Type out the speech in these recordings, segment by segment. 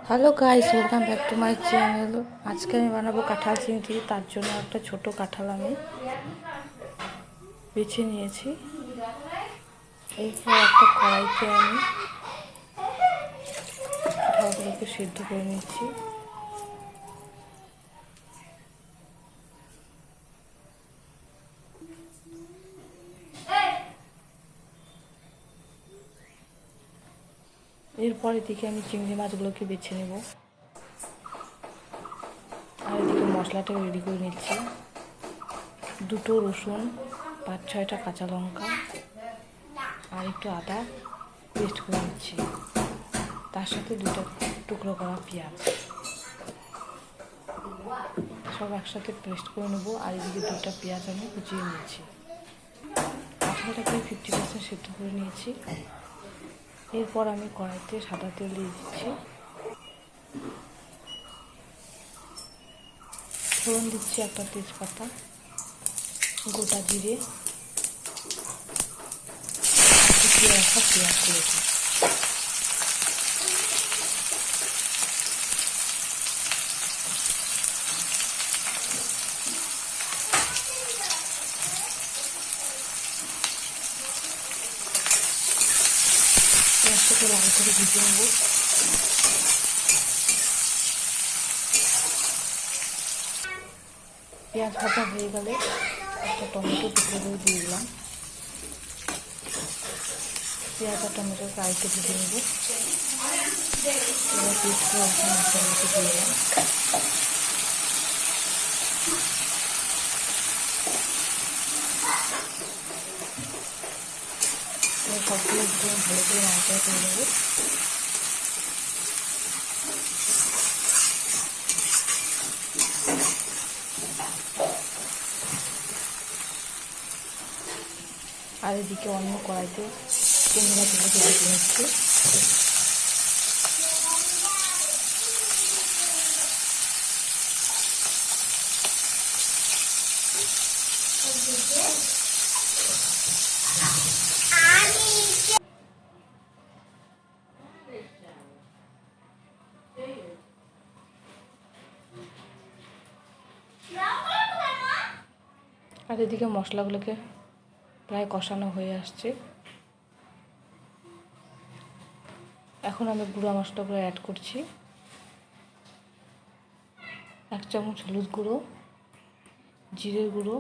Hello guys, welcome back to my channel. আজকে আমি বানাবো কাঁঠাল চিংড়ি। তার জন্য একটা ছোট কাঁঠাল আমি বেছে নিয়েছি। এরপর একটা কড়াইতে আমি কাঁঠালগুলোকে সিদ্ধ করে নিচ্ছি। এরপর এদিকে আমি চিংড়ি মাছগুলোকে বেছে নেব, আর এদিকে মশলাটা রেডি করে নিচ্ছি। দুটো রসুন, 5-6টা কাঁচা লঙ্কা আর একটু আদা পেস্ট করে নিচ্ছি। তার সাথে দুটো টুকরো করা পেঁয়াজ সব একসাথে পেস্ট করে নেবো। আর এদিকে দুটো পেঁয়াজ আমি কুচিয়ে নিয়েছি। কাঁঠালটাকে 50% সিদ্ধ করে নিয়েছি। এরপর আমি কড়াইতে সাদা তেল দিয়ে দিচ্ছি, ফোড়ন দিচ্ছি একটা তেজপাতা, গোটা জিরে, কুচিয়ে রাখা পেঁয়াজ দিয়েছি। পেঁয়াজটাকে লাল করে ভেজে নেব। পেঁয়াজ ভাজা হয়ে গেলে একটা টমেটো টুকরো করে দিয়ে দিলাম। পেঁয়াজ আর টমেটোকে আরেকটু ভেজে নেব। এবার পেস্ট করে রাখা মশলাগুলোকে দিয়ে দিলাম। সবগুলো ভালো করে নাড়াচাড়া করে নেব। আর এদিকে অন্য কড়াইতে চিংড়ি মাছগুলোকে ভেজে নিচ্ছি। আর এদিকে মশলাগুলোকে প্রায় কষানো হয়ে আসছে। এখন আমি গুঁড়া মশলাগুলো অ্যাড করছি। 1 চামচ হলুদ গুঁড়ো, জিরের গুঁড়ো,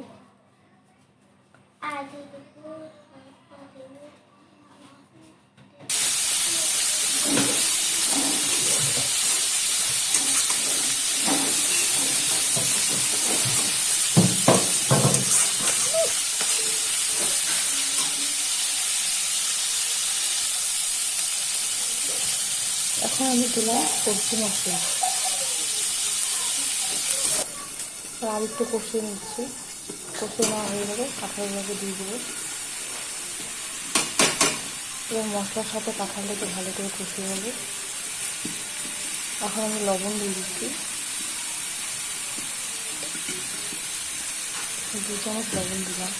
এখন আমি দিলাম সবজি মশলা, আর একটু কষিয়ে নিচ্ছি। কষিয়ে নেওয়া হয়ে গেলে কাঁঠালগুলোকে দিয়ে দেবো। এবার মশলার সাথে কাঁঠালটাকে ভালো করে কষিয়ে নেবো। এখন আমি লবণ দিয়ে দিচ্ছি, 2 চামচ লবণ দিলাম।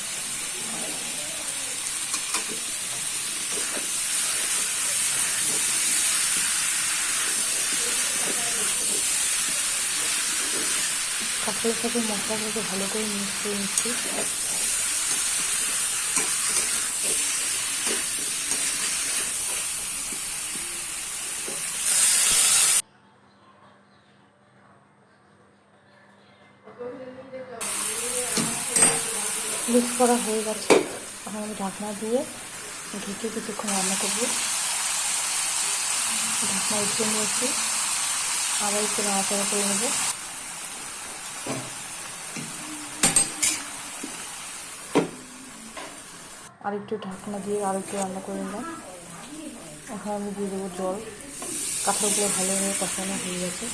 কাঁঠালের সাথে মশলাগুলোকে ভালো করে মিক্স করে নিচ্ছি। মিক্স করা হয়ে গেছে। এখন আমি ঢাকনা দিয়ে ঢেকে কিছুক্ষণ রান্না করব। ঢাকনা উঠিয়ে নিয়েছি, আবার একটু নাড়াচাড়া করে নেব। আরেকটু ঢাকনা দিয়ে আরেকটু রান্না করে নিলাম। এখন আমি দিয়ে দেবো জল। কাঁঠালগুলো ভালোভাবে কষানো হয়ে গেছে।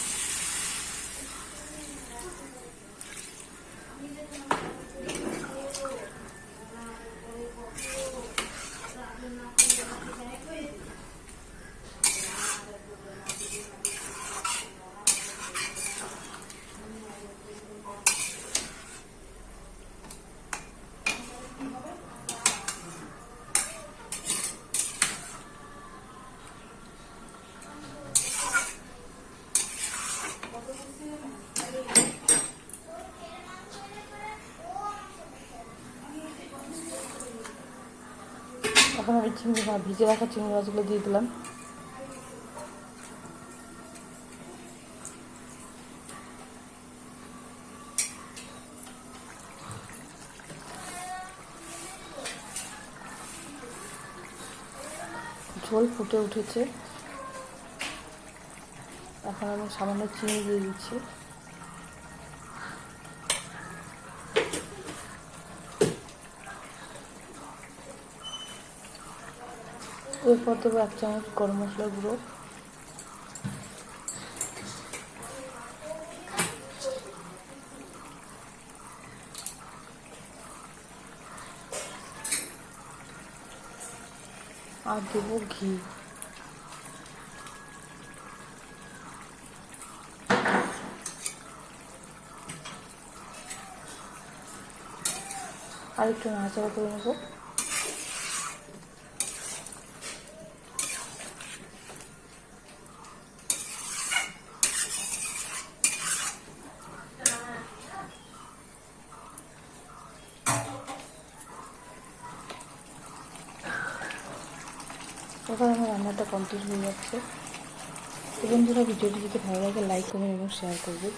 চিংড়ি মাছ, ভিজে রাখা চিংড়ি মাছগুলো দিয়ে দিলাম। ঝোল ফুটে উঠেছে, এখন আমি সামান্য চিনি দিয়ে দিচ্ছি। এরপর দেবো 1 চামচ গরম মশলার গুঁড়ো, আর দেবো ঘি। আর একটু নাড়াচাড়া করে নেব। এবার আমার রান্নাটা কমপ্লিট হয়ে যাচ্ছে। বন্ধুরা, ভিডিওটি যদি ভালো লাগে লাইক করবেন এবং শেয়ার করবেন।